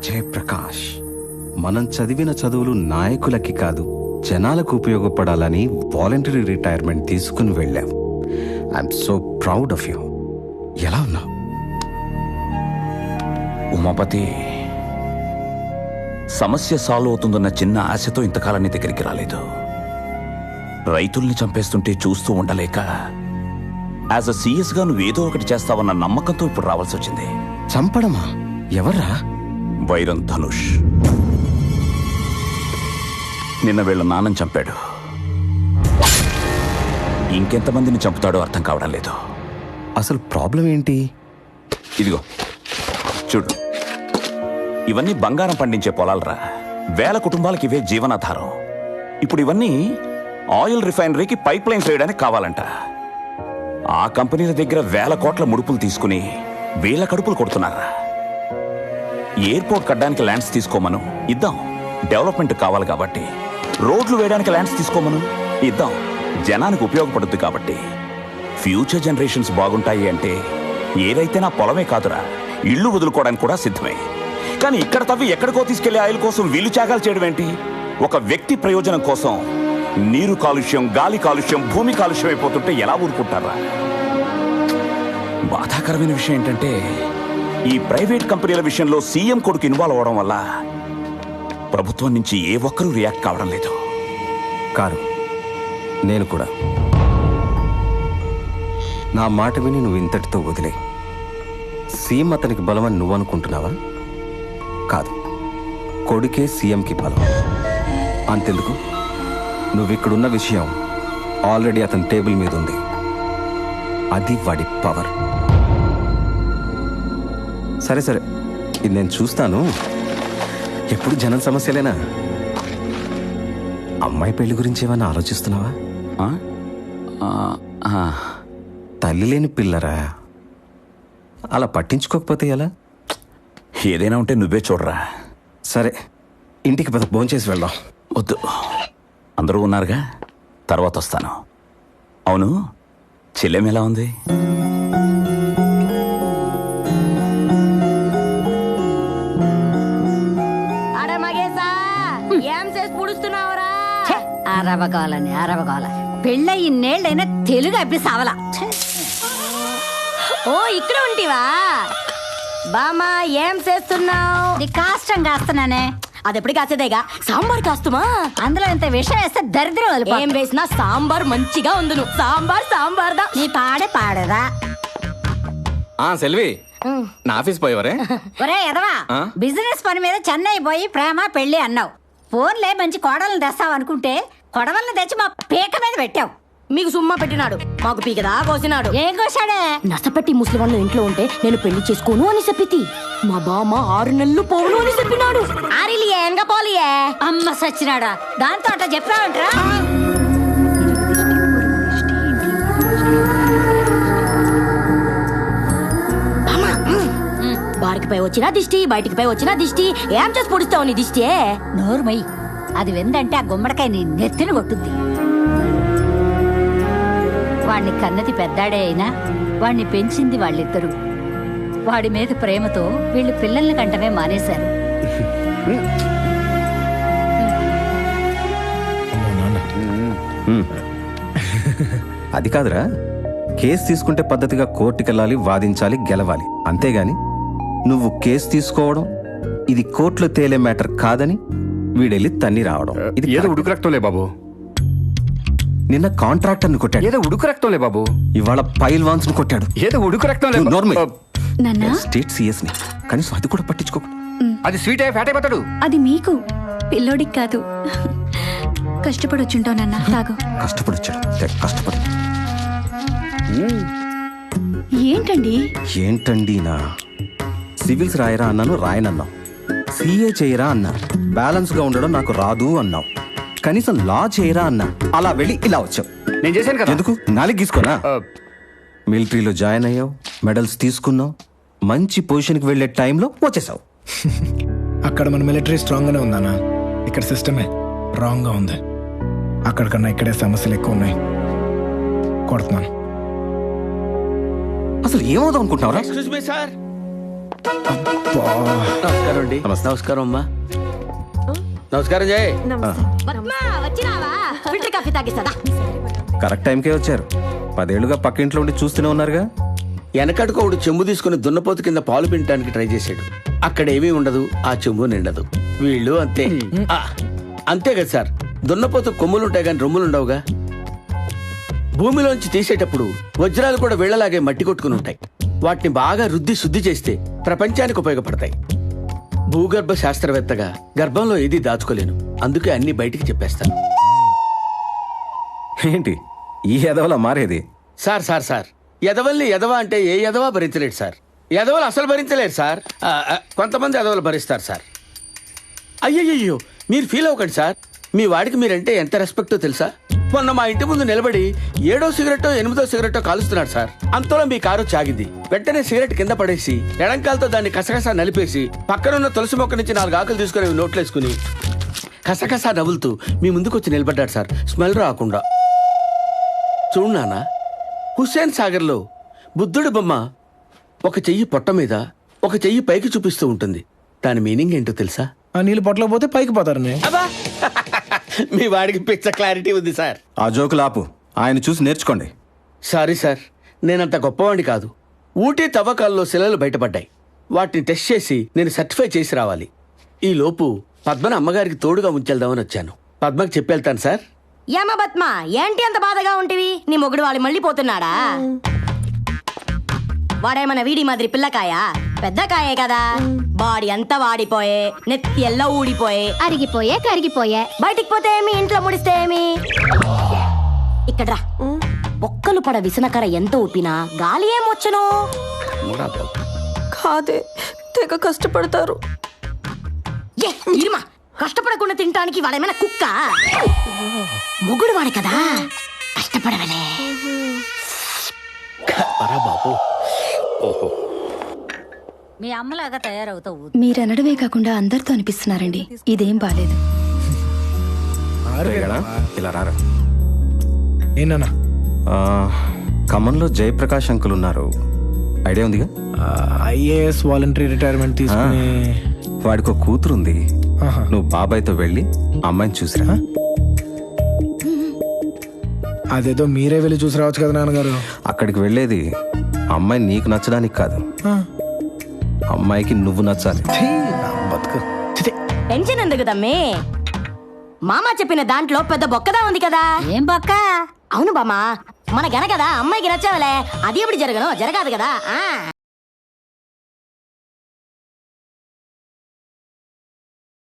జయప్రకాష్, మనం చదివిన చదువులు నాయకులకి కాదు జనాలకు ఉపయోగపడాలని వాలంటరీ రిటైర్మెంట్ తీసుకుని వెళ్ళావు. I'm so proud of you. ఎలా ఉన్నావు? ఉమాపతి, సమస్య సాల్వ్ అవుతుందన్న చిన్న ఆశతో ఇంతకాలం నీ దగ్గరికి రాలేదు. రైతుల్ని చంపేస్తుంటే చూస్తూ ఉండలేక యాజ్ అ సీఎస్ గా నువ్వేదో ఒకటి చేస్తావన్న నమ్మకంతో ఇప్పుడు రావాల్సి వచ్చింది. చంపడమా? ఎవర్రా? వైరం ధనుష్ నిన్న వీళ్ళ నాన్నని చంపాడు. ఇంకెంతమందిని చంపుతాడో అర్థం కావడం లేదు. అసలు ప్రాబ్లం ఏంటి? ఇదిగో చూడు, ఇవన్నీ బంగారం పండించే పొలాలరా. వేల కుటుంబాలకి ఇవే జీవనాధారం. ఇప్పుడు ఇవన్నీ ఆయిల్ రిఫైనరీకి పైప్ లైన్స్ వేయడానికి కావాలంట. ఆ కంపెనీల దగ్గర వేల కోట్ల ముడుపులు తీసుకుని వేల కడుపులు కొడుతున్నారా. ఎయిర్పోర్ట్ కట్టడానికి ల్యాండ్స్ తీసుకోమను, ఇద్దాం. డెవలప్మెంట్ కావాలి కాబట్టి. రోడ్లు వేయడానికి ల్యాండ్స్ తీసుకోమను, ఇద్దాం. జనానికి ఉపయోగపడుద్ది కాబట్టి. ఫ్యూచర్ జనరేషన్స్ బాగుంటాయి అంటే ఏదైతే నా పొలమే కాదురా, ఇళ్ళు వదులుకోవడానికి కూడా సిద్ధమే. కానీ ఇక్కడ తవ్వి ఎక్కడికో తీసుకెళ్లే ఆయిల్ కోసం వీళ్ళు త్యాగాలు చేయడం ఏంటి? ఒక వ్యక్తి ప్రయోజనం కోసం నీరు కాలుష్యం, గాలి కాలుష్యం, భూమి కాలుష్యం అయిపోతుంటే ఎలా ఊరుకుంటారా? బాధాకరమైన విషయం ఏంటంటే ఈ ప్రైవేట్ కంపెనీల విషయంలో సీఎం కొడుకు ఇన్వాల్వ్ అవడం వల్ల ప్రభుత్వం నుంచి ఏ ఒక్కరూ రియాక్ట్ కావడం లేదు. కారు, నేను కూడా. నా మాట విని నువ్వు ఇంతటితో వదిలే. సీఎం అతనికి బలమని నువ్వు అనుకుంటున్నావా? కాదు, కొడుకే సీఎంకి బలం. అంతెందుకు, నువ్విక్కడున్న విషయం ఆల్రెడీ అతని టేబుల్ మీద ఉంది. అది వాడి పవర్. సరే సరే, ఇది నేను చూస్తాను. ఎప్పుడు జనం సమస్యలేనా? అమ్మాయి పెళ్లి గురించి ఏమైనా ఆలోచిస్తున్నావా? తల్లి లేని పిల్లరా, అలా పట్టించుకోకపోతే ఎలా? ఏదైనా ఉంటే నువ్వే చూడరా. సరే, ఇంటికి పద, భోంచేసి వెళ్దాం. వద్దు, అందరూ ఉన్నారుగా, తర్వాత వస్తాను. అవును, చెల్లెం ఎలా ఉంది? అరవగాల పెళ్ళ ఇన్నేళ్ళైనా తెలుగు అబ్బి సావలా. ఓ, ఇక్కడ ఉంటివా బామా? ఏం చేస్తున్నావు? నీ కాష్టం కాస్తున్నానే. అది ఎప్పుడు కాసేదేగా, సాంబార్ కాస్తుమా? అందులో ఇంత విషయం వేస్తే దరిద్రం. ఏం వేసినా సాంబార్ మంచిగా ఉందును. సాంబార్ దా. నీ పాడేదా? సెల్వి, నా ఆఫీస్ పోయేవరే? ఒరే ఎదవా, బిజినెస్ పని మీద చెన్నై పోయి ప్రేమ పెళ్లి అన్నావు. ఫోన్లే మంచి కోడలను తెస్తావు అనుకుంటే కొడవలను తెచ్చి మా పీక మీద పెట్టావు. మీకు సుమ్మా పెట్టినాడు, మాకు పీకదా కోసినాడు. ఏం కోసాడే? నసపెట్టి ముసలివాళ్ళు ఇంట్లో ఉంటే నేను పెళ్లి చేసుకోను అని చెప్పితి. మా బామ్మ 6 నెలలు పోను అని చెప్పినాడు. ఆరిలియే ఎంగ పోలియే. అమ్మ సచ్చినాడా, దాంతో అట్లా చెప్పావంటరా? బారికి పై వచ్చిన దిష్టి, బయటికి పై వచ్చిన దిష్టి. ఏం చేసి పొడిస్తావు నీ దిష్టి? నోరుమయ్యి, అది వెందంటే ఆ గుమ్మడికాయ నీ నెత్తిన కొట్టుద్ది. వాణ్ణి కన్నది పెద్దాడే అయినా వాణ్ణి పెంచింది వాళ్ళిద్దరూ. వాడి మీద ప్రేమతో వీళ్ళు పిల్లల్ని కంటమే మానేశారు. అది కాదురా, కేసు తీసుకుంటే పద్ధతిగా కోర్టుకెళ్ళాలి, వాదించాలి, గెలవాలి. అంతేగాని నువ్వు కేసు తీసుకోవడం, ఇది కోర్టులో తేలే మ్యాటర్ కాదని వీడెళ్ళి తన్ని రావడం, ఇది ఏదో ఉడుకు రక్తంలే బాబు. నిన్న కాంట్రాక్టర్ని కొట్టాడు. ఏదో ఉడుకు రక్తంలే బాబు. ఇవాళ పైల్వాన్స్ ను కొట్టాడు. ఏదో ఉడుకు రక్తంలే. స్టేట్ సీఎస్ ని కనీసం అది కూడా పట్టించుకో. అది స్వీట్ అయ్యి ఫ్యాట్ అయిపోతాడు. అది మీకు, పిల్లోడికి కాదు. కష్టపడి వచ్చుంటావు నాన్న, తాగు. కష్టపడి వచ్చాడు, కష్టపడి. ఏంటండి నా సివిల్స్ రాయరా అన్నాను, రాయనన్నావు. సీఏ చేయరా అన్నా, బ్యాలెన్స్ గా ఉండడం నాకు రాదు అన్నావు. కనీసం లా చేయరా అన్నా, అలా వెళ్ళి ఇలా వచ్చావు. నేను చేశాను కదా. ఎందుకు నాలుగు గీసుకోనా? మిలిటరీలో జాయిన్ అయ్యావు, మెడల్స్ తీసుకున్నావు, మంచి పొజిషన్కి వెళ్ళే టైంలో వచ్చేసావు. అక్కడ మన మిలిటరీ స్ట్రాంగ్ గానే ఉందన్నా, ఇక్కడ సిస్టమే రాంగ్ గా ఉంది. అక్కడికన్నా ఇక్కడే సమస్యలు ఎక్కువ ఉన్నాయి. కొడుతున్నాను. అసలు ఏమవుదాం అనుకుంటున్నావురా? అబ్బా. అండి. నమస్తే. నమస్కారం అమ్మా. నమస్కారం జయ్. ఫిల్టర్ కాఫీ తాగిస్తాదా? కరెక్ట్ టైంకే వచ్చారు. 10 ఏళ్లుగా పక్కింట్లో ఉండి చూస్తూనే ఉన్నారుగా. వెనకడుకోడు చెంబు తీసుకుని దున్నపోతు కింద పాలు పిండటానికి ట్రై చేశాడు. అక్కడ ఏమీ ఉండదు, ఆ చెంబు నిండదు. వీళ్ళు అంతే. అంతే కదా సార్, దున్నపోతు కొమ్ములుంటాయి కానీ రొమ్ములుండవుగా. భూమిలోంచి తీసేటప్పుడు వజ్రాలు కూడా వీళ్లలాగే మట్టి కొట్టుకుని ఉంటాయి. వాటిని బాగా రుద్ది శుద్ధి చేస్తే ప్రపంచానికి ఉపయోగపడతాయి. భూగర్భ శాస్త్రవేత్తగా గర్భంలో ఏదీ దాచుకోలేను, అందుకే అన్ని బయటికి చెప్పేస్తాను. ఏంటి ఈ ఎదవలా మారేది? సార్ సార్ సార్, ఎదవల్ని ఎదవ అంటే ఏ ఎదవా భరించలేడు సార్. ఎదవలు అసలు భరించలేరు సార్. కొంతమంది ఎదవలు భరిస్తారు సార్. అయ్యయ్యో, మీరు ఫీల్ అవ్వకండి సార్. మీ వాడికి మీరంటే ఎంత రెస్పెక్టో తెలుసా? మొన్న మా ఇంటి ముందు నిలబడి 7వ సిగరెట్టో 8వ సిగరెట్టో కాలుస్తున్నాడు సార్. అంతలో మీ కారు చాగింది. వెంటనే సిగరెట్ కింద పడేసి ఎడంకాలతో దాన్ని కసకసా నలిపేసి పక్కనున్న తులసి మొక్క నుంచి 4 ఆకులు తీసుకుని నోట్లేసుకుని కసకసా నవ్వులుతూ మీ ముందుకు వచ్చి నిలబడ్డాడు సార్, స్మెల్ రాకుండా. చూడు నాన్న, హుస్సేన్ సాగర్లో బుద్ధుడి బొమ్మ ఒక చెయ్యి పొట్ట మీద ఒక చెయ్యి పైకి చూపిస్తూ ఉంటుంది. దాని మీనింగ్ ఏంటో తెలుసా? ఆ నీళ్ళు పొట్టలో పోతే పైకి పోతారని. అబ్బా, మీ వాడికి పిచ్చ క్లారిటీ ఉంది సార్. ఆ జోకులు ఆపు, ఆయన చూసి నేర్చుకోండి. సారీ సార్, నేనంత గొప్పవాడిని కాదు. ఊటీ తవ్వకాల్లో శిలలు బయటపడ్డాయి. వాటిని టెస్ట్ చేసి నేను సర్టిఫై చేసి రావాలి. ఈ లోపు పద్మను అమ్మగారికి తోడుగా ఉంచెళ్దామని వచ్చాను. పద్మకి చెప్పెళ్తాను సార్. ఏమ బత్మా, ఏంటి అంత బాధగా ఉంటివి? నీ మొగుడు వాళ్ళు మళ్ళీ పోతున్నాడా? వాడేమన్నా వీడి మాదిరి పిల్లకాయ? పెద్ద కాయే కదా. బాడీ అంతా వాడిపోయే, నెత్తి ఎల్ల ఊడిపోయే, అరిగిపోయే కరిగిపోయే. బయటికి పోతే ఏమి, ఇంట్లో ముడిస్తే ఏమి? ఇక్కడ రా. ఒక్కలు పడ విసనకర ఎంత ఊపినా గాలి ఏమొచ్చను? కాదే, తెగ కష్టపడతారు. ఇరుమా, కష్టపడకుండా తినటానికి వాడేమైనా కుక్క? మొగుడు వాడు కదా, కష్టపడవలే. బాబు, ఓహో, మీ అమ్మలాగా తయారవుతావు. మీరనడమే కాకుండా అందరితో అనిపిస్తున్నారండి. ఇదేం బాలేదు. రేగడా, ఇలా రారా. ఏనా ఖమ్మంలో జయప్రకాష్ అంకుల్ ఉన్నారు, ఐడియా ఉందిగా? ఐఏఎస్ వాలంటరీ రిటైర్మెంట్ తీసుకుని. వాడికి ఒక కూతురు ఉంది. ఆహా. నువ్వు బాబాయ్తో వెళ్ళి అమ్మాయిని చూసిరా. అదేదో మీరే వెళ్ళి చూసి రావచ్చు కదా నాన్నగారు. అక్కడికి వెళ్ళేది అమ్మాయి నీకు నచ్చడానికి కాదు, అమ్మాయికి నువ్వు నచ్చాలి. బతుకు. టెన్షన్ ఎందుకు తమ్మి? మామ చెప్పిన దాంట్లో పెద్ద బొక్కదా ఉంది కదా. ఏం బొక్క? అవును బామ్మ, మన గన కదా అమ్మాయికి నచ్చవలే. అది ఎప్పుడు జరగను, జరగాదు కదా.